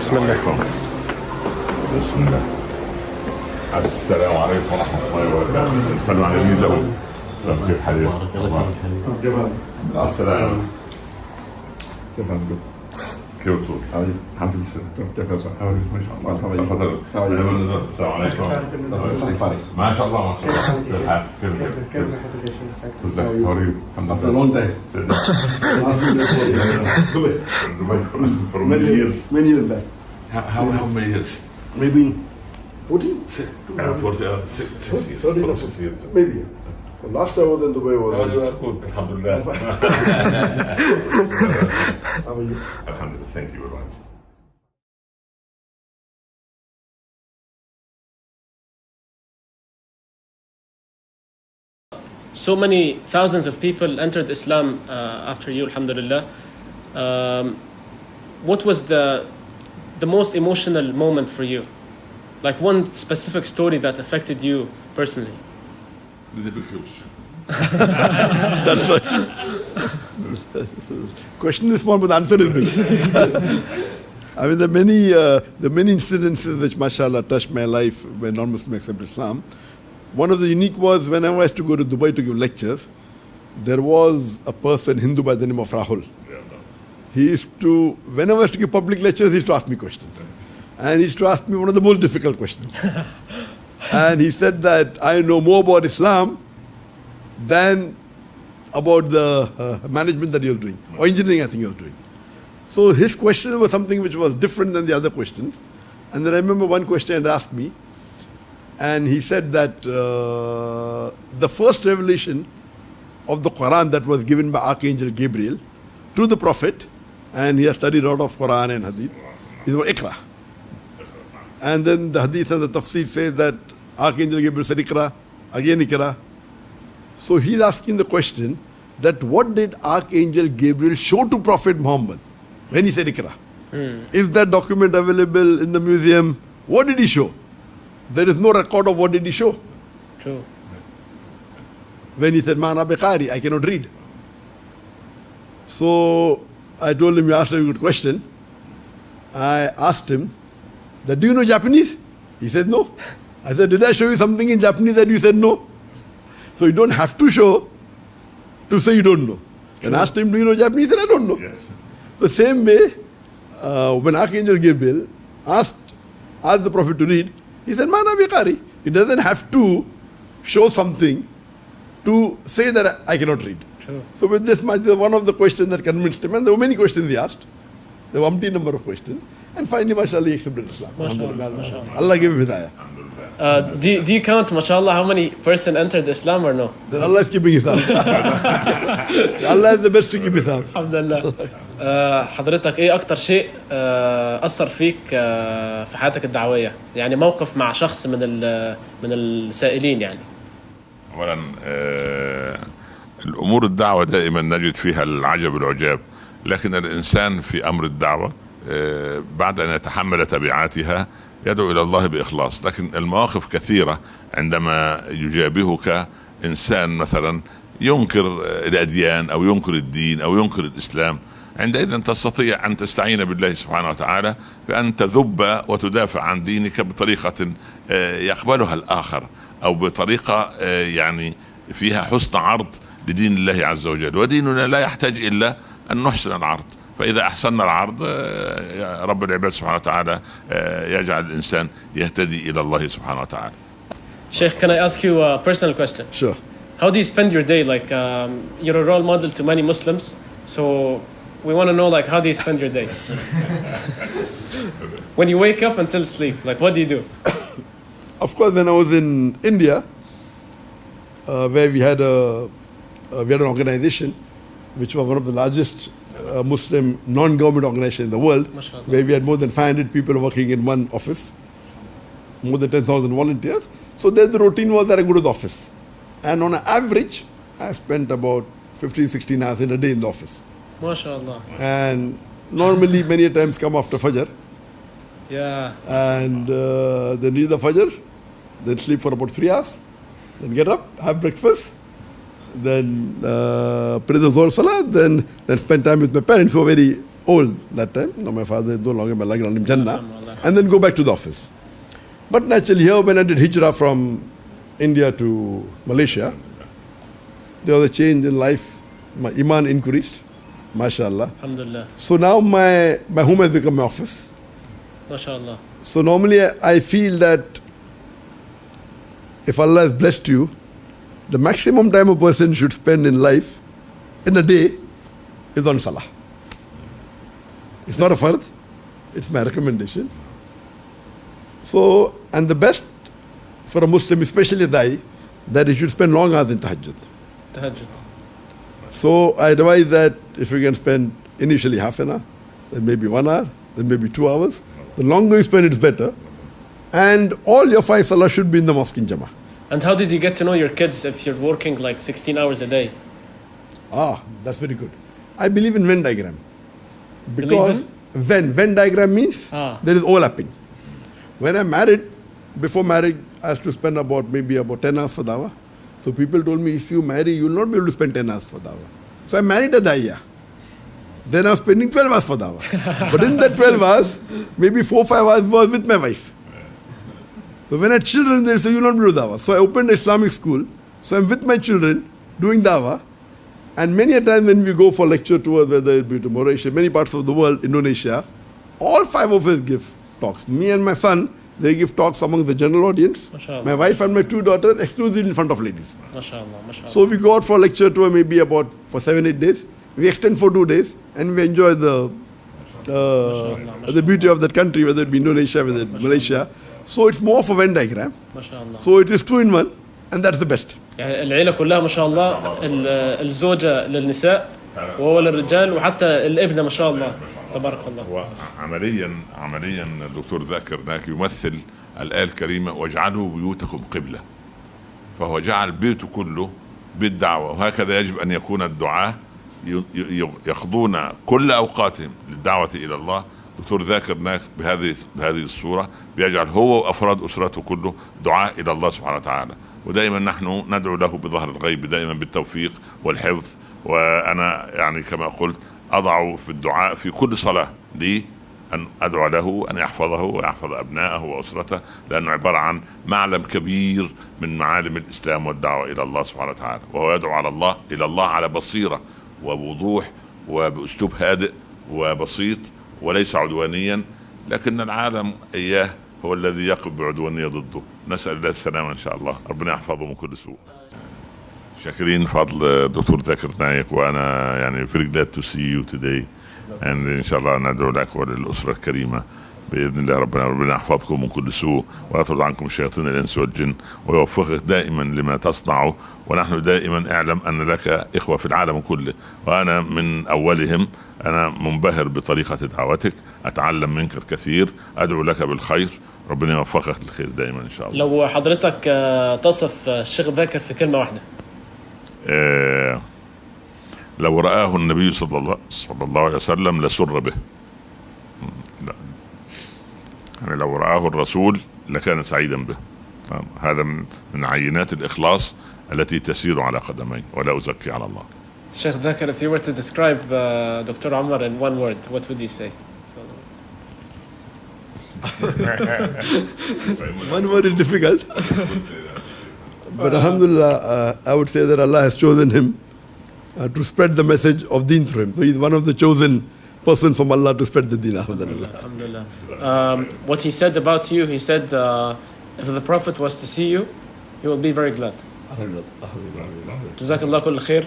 بسم الله. بسم الله. السلام عليكم ورحمة الله وبركاته. السلام على مين لو كيف حالك؟ السلام. كيف حالك؟ كيف تقول؟ الحمد لله. كيف صح؟ ما شاء الله. تفضل. السلام عليكم. ما شاء الله ما شاء الله. كيف حالك؟ كيف How are you? After a long time. For many years. Many years back. How many years? Maybe 14? 6 years. 6 years. Maybe. The last time I was in Dubai was. Oh, you are good. Alhamdulillah. How are you? Alhamdulillah. Thank you very much. So many thousands of people entered Islam after you, alhamdulillah. What was the most emotional moment for you? Like one specific story that affected you personally? That's right. Question is small, but the answer is big. I mean, the many incidences which, mashallah, touched my life when non-Muslim accepted Islam. One of the unique was whenever I used to go to Dubai to give lectures, there was a person, Hindu by the name of Rahul. He used to, whenever I used to give public lectures, he used to ask me questions. And he used to ask me one of the most difficult questions. And he said that I know more about Islam than about the management that you're doing, or engineering I think you're doing. So his question was something which was different than the other questions. And then I remember one question he asked me, and he said that the first revelation of the Quran that was given by Archangel Gabriel to the Prophet, and he has studied a lot of Quran and Hadith, is Iqra. And then the Hadith and the Tafsir says that Archangel Gabriel said Iqra, again Iqra. So he's asking the question that what did Archangel Gabriel show to Prophet Muhammad when he said Iqra? Is that document available in the museum? What did he show? There is no record of what did he show. True. When he said, Ma'ana biqari, I cannot read. So I told him, you asked a good question. I asked him, do you know Japanese? He said, no. I said, did I show you something in Japanese that you said no? So you don't have to show to say you don't know. And I asked him, do you know Japanese? He said, I don't know. Yes. So same way, when Archangel Gabriel asked the Prophet to read, he said, Ma'ana biqari. He doesn't have to show something to say that I cannot read. True. So with this much, one of the questions that convinced him, and there were many questions he asked. There were umpteen number of questions. And finally, mashallah, he accepted Islam. Mashallah. Allah gave him hidayah. Do you count, mashallah, how many person entered Islam or no? Then Allah is keeping his Allah is the best to keep his alhamdulillah. حضرتك ايه اكتر شيء اثر فيك في حياتك الدعويه؟ يعني موقف مع شخص من السائلين يعني. اولا الامور الدعوه دائما نجد فيها العجب والعجاب، لكن الانسان في امر الدعوه بعد ان يتحمل تبعاتها يدعو الى الله باخلاص. لكن المواقف كثيره عندما يجابهك انسان مثلا ينكر الاديان او ينكر الدين او ينكر الاسلام، عندئذ تستطيع ان تستعين بالله سبحانه وتعالى بان تذب وتدافع عن دينك بطريقه يقبلها الاخر، او بطريقه يعني فيها حسن عرض لدين الله عز وجل. وديننا لا يحتاج الا ان نحسن العرض، فاذا احسننا العرض رب العباد سبحانه وتعالى يجعل الانسان يهتدي الى الله سبحانه وتعالى. Sheikh, can I ask you a personal question? Sure. How do you spend your day? Like you're a role model to many Muslims, so we want to know, like, how do you spend your day? When you wake up until sleep, like, what do you do? Of course, when I was in India, where we had an organization which was one of the largest Muslim non-government organizations in the world, Mashallah. where we had more than 500 people working in one office, more than 10,000 volunteers. So there the routine was that I go to the office. And on an average, I spent about 15, 16 hours in a day in the office. MashaAllah. And normally many times come after Fajr. Yeah. And then read the Fajr, then sleep for about 3 hours, then get up, have breakfast, then pray the Zohar Salah, then spend time with my parents who are very old that time. Now my father is no longer alive, in Jannah, and then go back to the office. But naturally here when I did hijrah from India to Malaysia, there was a change in life. My iman increased, mashallah. Alhamdulillah. So now my home has become my office. MashaAllah. So normally I feel that if Allah has blessed you, the maximum time a person should spend in life, in a day, is on salah. It's not a fard, it's my recommendation. So, and the best for a Muslim, especially a Dai, that he should spend long hours in tahajjud. Tahajjud. So I advise that if you can spend initially half an hour, then maybe 1 hour, then maybe 2 hours. The longer you spend, it's better. And all your 5 salah should be in the mosque in Jama'ah. And how did you get to know your kids if you're working like 16 hours a day? That's very good. I believe in Venn diagram. Because Venn diagram means there is overlapping. When I'm married, before marriage, I used to spend maybe about 10 hours for dawah. So people told me, if you marry, you will not be able to spend 10 hours for dawah. So I married a daiya. Then I was spending 12 hours for dawah. But in that 12 hours, maybe 4-5 hours was with my wife. So when I had children, they'll say, you will not do dawah. So I opened an Islamic school. So I'm with my children doing dawah. And many a time when we go for lecture tours, whether it be to Mauritius, many parts of the world, Indonesia, all 5 of us give talks. Me and my son, they give talks among the general audience. MashaAllah. My wife and my 2 daughters exclusively in front of ladies. MashaAllah. MashaAllah. So we go out for lecture tour maybe for 7-8 days. We extend for 2 days and we enjoy the beauty of that country, whether it be Indonesia, whether it be Malaysia. So it's more of a Venn diagram. MashaAllah. So it is 2 in 1 and that's the best. يعني العيلة كلها ما شاء الله الزوجة للنساء وهو للرجال وحتى الابنة ما شاء الله تبارك الله. وعمليا الدكتور ذاكر نايك يمثل الآية الكريمة واجعلوا بيوتكم قبلة، فهو جعل بيته كله بيت دعوة، وهكذا يجب أن يكون الدعاة يخضون كل أوقاتهم للدعوة إلى الله. دكتور ذاكر نايك بهذه الصورة بيجعل هو وأفراد أسرته كله دعاء إلى الله سبحانه وتعالى، ودائما نحن ندعو له بظهر الغيب دائما بالتوفيق والحفظ. وأنا يعني كما قلت أضع في الدعاء في كل صلاة لي أن أدعو له أن يحفظه ويحفظ أبنائه وأسرته، لأنه عبارة عن معلم كبير من معالم الإسلام والدعوة إلى الله سبحانه وتعالى، وهو يدعو إلى الله على بصيرة ووضوح وبأسلوب هادئ وبسيط وليس عدوانيا، لكن العالم إياه هو الذي يقف بعدوانية ضده. نسأل الله السلامة إن شاء الله، ربنا يحفظه من كل سوء. شاكرين فضل دكتور ذاكر نايك، وأنا يعني very glad to see you today and إن شاء الله ندعو لك وللأسرة الكريمة بإذن الله. ربنا يحفظكم من كل سوء ويطرد عنكم شياطين الإنس والجن ويوفقك دائما لما تصنعه، ونحن دائما اعلم أن لك إخوة في العالم كله وأنا من أولهم. أنا منبهر بطريقة دعوتك، أتعلم منك الكثير، أدعو لك بالخير، ربنا يوفقك للخير دائما إن شاء الله. لو حضرتك تصف الشيخ ذاكر في كلمة واحدة. لو رآه النبي صلى الله عليه وسلم لسر به. لا. يعني لو رآه الرسول لكان سعيدا به. هذا من عينات الإخلاص التي تسير على قدمين، ولا أزكي على الله. Sheikh ذاكر, if you were to describe Dr. Omar in one word, what would you say? One word is difficult. But alhamdulillah, I would say that Allah has chosen him to spread the message of deen through him. So he's one of the chosen persons from Allah to spread the deen. Alhamdulillah. What he said about you, he said, if the Prophet was to see you, he will be very glad. جزاك الله كل خير.